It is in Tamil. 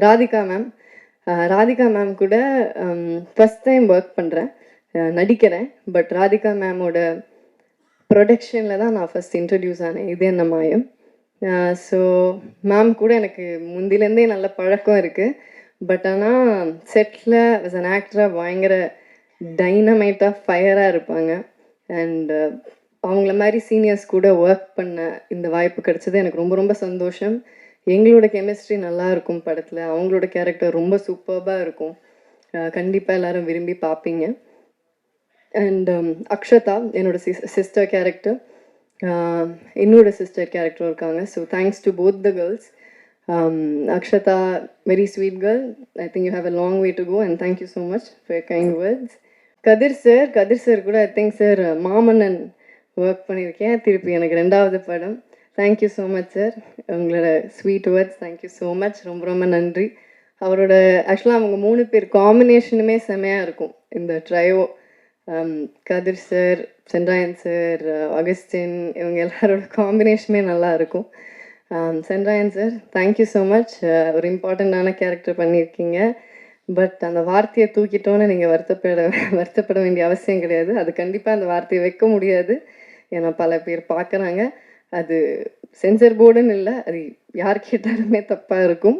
ராதிகா மேம். ராதிகா மேம் கூட ஃபஸ்ட் டைம் ஒர்க் பண்ணுறேன், நடிக்கிறேன். பட் ராதிகா மேமோட ப்ரொடக்ஷனில் தான் நான் ஃபஸ்ட் இன்ட்ரடியூஸ் ஆனேன் இது என்ன மாயம். ஸோ மேம் கூட எனக்கு முந்திலேருந்தே நல்ல பழக்கம் இருக்குது. பட் ஆனால் செட்டில் as an ஆக்டராக பயங்கர டைனமைட்டாக ஃபயராக இருப்பாங்க. அண்ட் அவங்கள மாதிரி சீனியர்ஸ் கூட ஒர்க் பண்ண இந்த வாய்ப்பு கிடைச்சது எனக்கு ரொம்ப ரொம்ப சந்தோஷம். எங்களோட கெமிஸ்ட்ரி நல்லா இருக்கும் படத்தில். அவங்களோட கேரக்டர் ரொம்ப சூப்பர்பாக இருக்கும். கண்டிப்பாக எல்லாரும் விரும்பி பார்ப்பீங்க. அண்ட் அக்ஷதா என்னோட சிஸ்டர் கேரக்டர், என்னோட சிஸ்டர் கேரக்டர் இருக்காங்க. So thanks to both the girls. Akshata, very sweet girl. I think you have a long way to go, and thank you so much for your kind words. Kadir sir கூட I think sir Maamannan work பண்ணியிருக்கேன். திருப்பி எனக்கு 2வது படம். தேங்க்யூ ஸோ மச் சார், உங்களோட sweet words. Thank you so much, ரொம்ப ரொம்ப நன்றி. அவரோட ஆக்சுவலாக அவங்க 3 பேர் காம்பினேஷனுமே செமையாக இருக்கும் இந்த ட்ரையோ. கதிர் சார், சென்றாயன் சார், அகஸ்டின், இவங்க எல்லாரோட காம்பினேஷனுமே நல்லா இருக்கும். Sendrayan sir, thank you so much. ஒரு இம்பார்ட்டண்ட்டான கேரக்டர் பண்ணியிருக்கீங்க. பட் அந்த வார்த்தையை தூக்கிட்டோன்னு நீங்கள் வருத்தப்பட வேண்டிய அவசியம் கிடையாது. அது கண்டிப்பாக அந்த வார்த்தையை வைக்க முடியாது. ஏன்னா பல பேர் பார்க்குறாங்க. அது சென்சர் போர்டுன்னு இல்லை, அது யார் கேட்டாலுமே தப்பாக இருக்கும்.